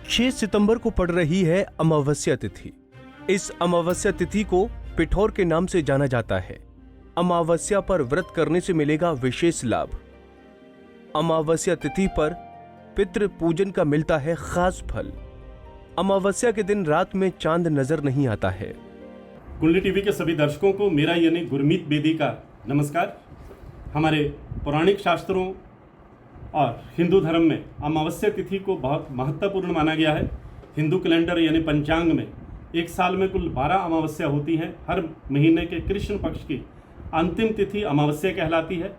6 सितंबर को पड़ रही है अमावस्या तिथि। इस अमावस्या तिथि को पिठौर के नाम से जाना जाता है। अमावस्या पर व्रत करने से मिलेगा विशेष लाभ। अमावस्या तिथि पर पितृ पूजन का मिलता है खास फल। अमावस्या के दिन रात में चांद नजर नहीं आता है। कुंडली टीवी के सभी दर्शकों को मेरा यानी गुरमीत बेदी का नमस्कार। हमारे पौराणिक शास्त्रों और हिंदू धर्म में अमावस्या तिथि को बहुत महत्वपूर्ण माना गया है। हिंदू कैलेंडर यानी पंचांग में एक साल में कुल 12 अमावस्या होती हैं। हर महीने के कृष्ण पक्ष की अंतिम तिथि अमावस्या कहलाती है।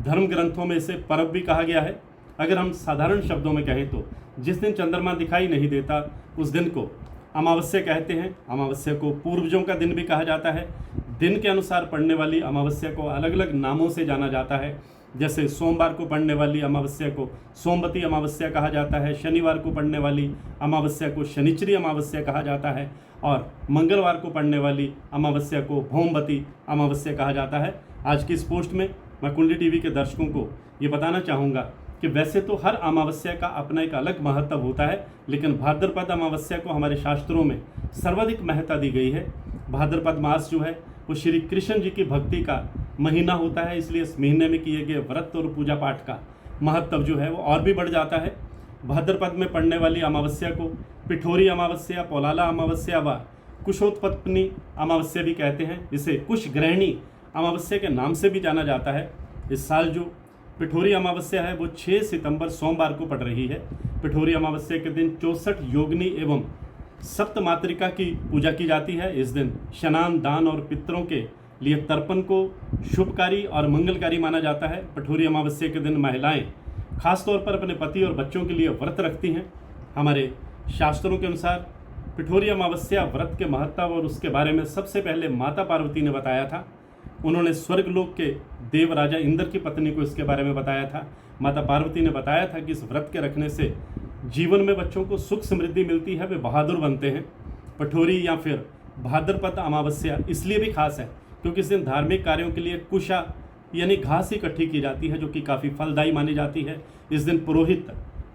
धर्म ग्रंथों में इसे पर्व भी कहा गया है। अगर हम साधारण शब्दों में कहें तो जिस दिन चंद्रमा दिखाई नहीं देता उस दिन को अमावस्या कहते हैं। अमावस्या को पूर्वजों का दिन भी कहा जाता है। दिन के अनुसार पड़ने वाली अमावस्या को अलग अलग नामों से जाना जाता है। जैसे सोमवार को पड़ने वाली अमावस्या को सोमवती अमावस्या कहा जाता है, शनिवार को पड़ने वाली अमावस्या को शनिचरी अमावस्या कहा जाता है और मंगलवार को पड़ने वाली अमावस्या को भौमवती अमावस्या कहा जाता है। आज की इस पोस्ट में मैं कुंडली टीवी के दर्शकों को ये बताना चाहूँगा कि वैसे तो हर अमावस्या का अपना एक अलग महत्व होता है, लेकिन भाद्रपद अमावस्या को हमारे शास्त्रों में सर्वाधिक महत्ता दी गई है। भाद्रपद मास जो है वो श्री कृष्ण जी की भक्ति का महीना होता है, इसलिए इस महीने में किए गए व्रत और पूजा पाठ का महत्व जो है वो और भी बढ़ जाता है। भाद्रपद में पड़ने वाली अमावस्या को पिठौरी अमावस्या, पौलाला अमावस्या व कुशोत्पत्नी अमावस्या भी कहते हैं, जिसे कुश ग्रहणी अमावस्या के नाम से भी जाना जाता है। इस साल जो पिठौरी अमावस्या है वो 6 सितंबर सोमवार को पड़ रही है। पिठौरी अमावस्या के दिन 64 योगिनी एवं सप्तमातृका की पूजा की जाती है। इस दिन स्नान, दान और पितरों के लिए तर्पण को शुभकारी और मंगलकारी माना जाता है। पिठौरी अमावस्या के दिन महिलाएं खासतौर पर अपने पति और बच्चों के लिए व्रत रखती हैं। हमारे शास्त्रों के अनुसार पिठौरी अमावस्या व्रत के महत्व और उसके बारे में सबसे पहले माता पार्वती ने बताया था। उन्होंने स्वर्गलोक के देव राजा इंद्र की पत्नी को इसके बारे में बताया था। माता पार्वती ने बताया था कि इस व्रत के रखने से जीवन में बच्चों को सुख समृद्धि मिलती है, वे बहादुर बनते हैं। पिठौरी या फिर भाद्रपद अमावस्या इसलिए भी खास है क्योंकि इस दिन धार्मिक कार्यों के लिए कुशा यानी घास इकट्ठी की जाती है, जो कि काफ़ी फलदायी मानी जाती है। इस दिन पुरोहित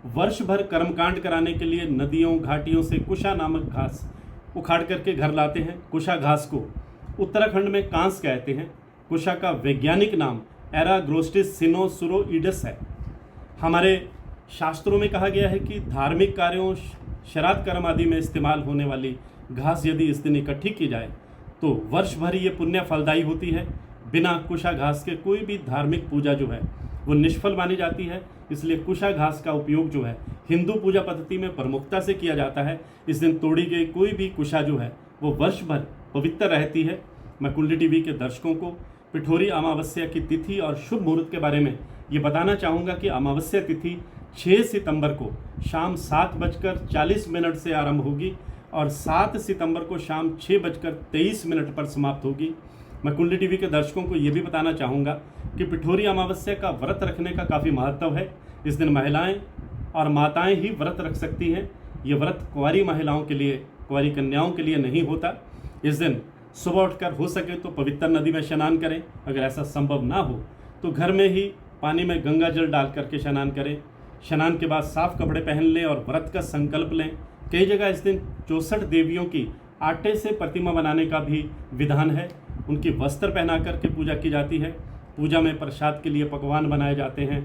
वर्ष भर कर्मकांड कराने के लिए नदियों घाटियों से कुशा नामक घास उखाड़ करके घर लाते हैं। कुशा घास को उत्तराखंड में कांस कहते हैं। कुशा का वैज्ञानिक नाम एराग्रोस्टिस सिनोसुरोइडस है। हमारे शास्त्रों में कहा गया है कि धार्मिक कार्यों, श्राद्ध कर्म आदि में इस्तेमाल होने वाली घास यदि इस दिन इकट्ठी की जाए तो वर्ष भर ये पुण्य फलदायी होती है। बिना कुशा घास के कोई भी धार्मिक पूजा जो है वो निष्फल मानी जाती है। इसलिए कुशा घास का उपयोग जो है हिंदू पूजा पद्धति में प्रमुखता से किया जाता है। इस दिन तोड़ी गई कोई भी कुशा जो है वो वर्ष भर पवित्र रहती है। मैं कुंडली टीवी के दर्शकों को पिठौरी अमावस्या की तिथि और शुभ मुहूर्त के बारे में ये बताना चाहूँगा कि अमावस्या तिथि 6 सितंबर को शाम 7:40 से आरंभ होगी और 7 सितंबर को शाम 6:23 पर समाप्त होगी। मैं कुंडली टीवी के दर्शकों को ये भी बताना चाहूँगा कि पिठौरी अमावस्या का व्रत रखने का काफ़ी महत्व है। इस दिन महिलाएं और माताएं ही व्रत रख सकती हैं। ये व्रत कुंवारी महिलाओं के लिए, कुंवारी कन्याओं के लिए नहीं होता। इस दिन सुबह उठकर हो सके तो पवित्र नदी में स्नान करें। अगर ऐसा संभव ना हो तो घर में ही पानी में गंगा जल डाल करके स्नान करें। स्नान के बाद साफ कपड़े पहन लें और व्रत का संकल्प लें। कई जगह इस दिन 64 देवियों की आटे से प्रतिमा बनाने का भी विधान है। उनकी वस्त्र पहना करके पूजा की जाती है। पूजा में प्रसाद के लिए पकवान बनाए जाते हैं।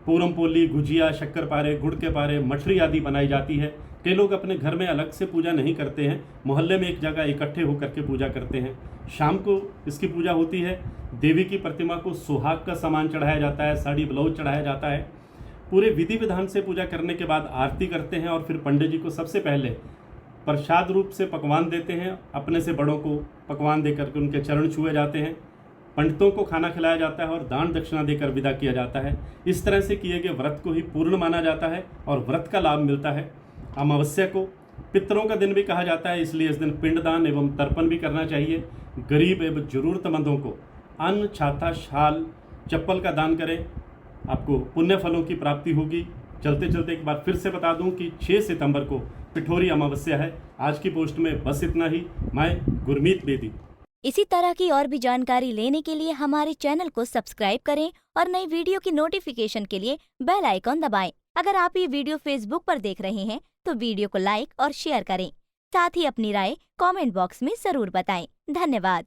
पूरम पोली, गुजिया, शक्कर पारे, गुड़ के पारे, मठरी आदि बनाई जाती है। कई लोग अपने घर में अलग से पूजा नहीं करते हैं, मोहल्ले में एक जगह इकट्ठे होकर के पूजा करते हैं। शाम को इसकी पूजा होती है। देवी की प्रतिमा को सुहाग का सामान चढ़ाया जाता है, साड़ी ब्लाउज चढ़ाया जाता है। पूरे विधि विधान से पूजा करने के बाद आरती करते हैं और फिर पंडित जी को सबसे पहले प्रसाद रूप से पकवान देते हैं। अपने से बड़ों को पकवान देकर के उनके चरण छुए जाते हैं। पंडितों को खाना खिलाया जाता है और दान दक्षिणा देकर विदा किया जाता है। इस तरह से किए गए व्रत को ही पूर्ण माना जाता है और व्रत का लाभ मिलता है। अमावस्या को पितरों का दिन भी कहा जाता है, इसलिए इस दिन पिंडदान एवं तर्पण भी करना चाहिए। गरीब एवं जरूरतमंदों को अन्न, छाता, शाल, चप्पल का दान करें, आपको पुण्य फलों की प्राप्ति होगी। चलते चलते एक बार फिर से बता दूं कि 6 सितंबर को पिठौरी अमावस्या है। आज की पोस्ट में बस इतना ही। मैं गुरमीत बेदी। इसी तरह की और भी जानकारी लेने के लिए हमारे चैनल को सब्सक्राइब करें और नई वीडियो की नोटिफिकेशन के लिए बेल आइकॉन दबाएं। अगर आप ये वीडियो फेसबुक पर देख रहे हैं तो वीडियो को लाइक और शेयर करें। साथ ही अपनी राय कमेंट बॉक्स में जरूर बताएं। धन्यवाद।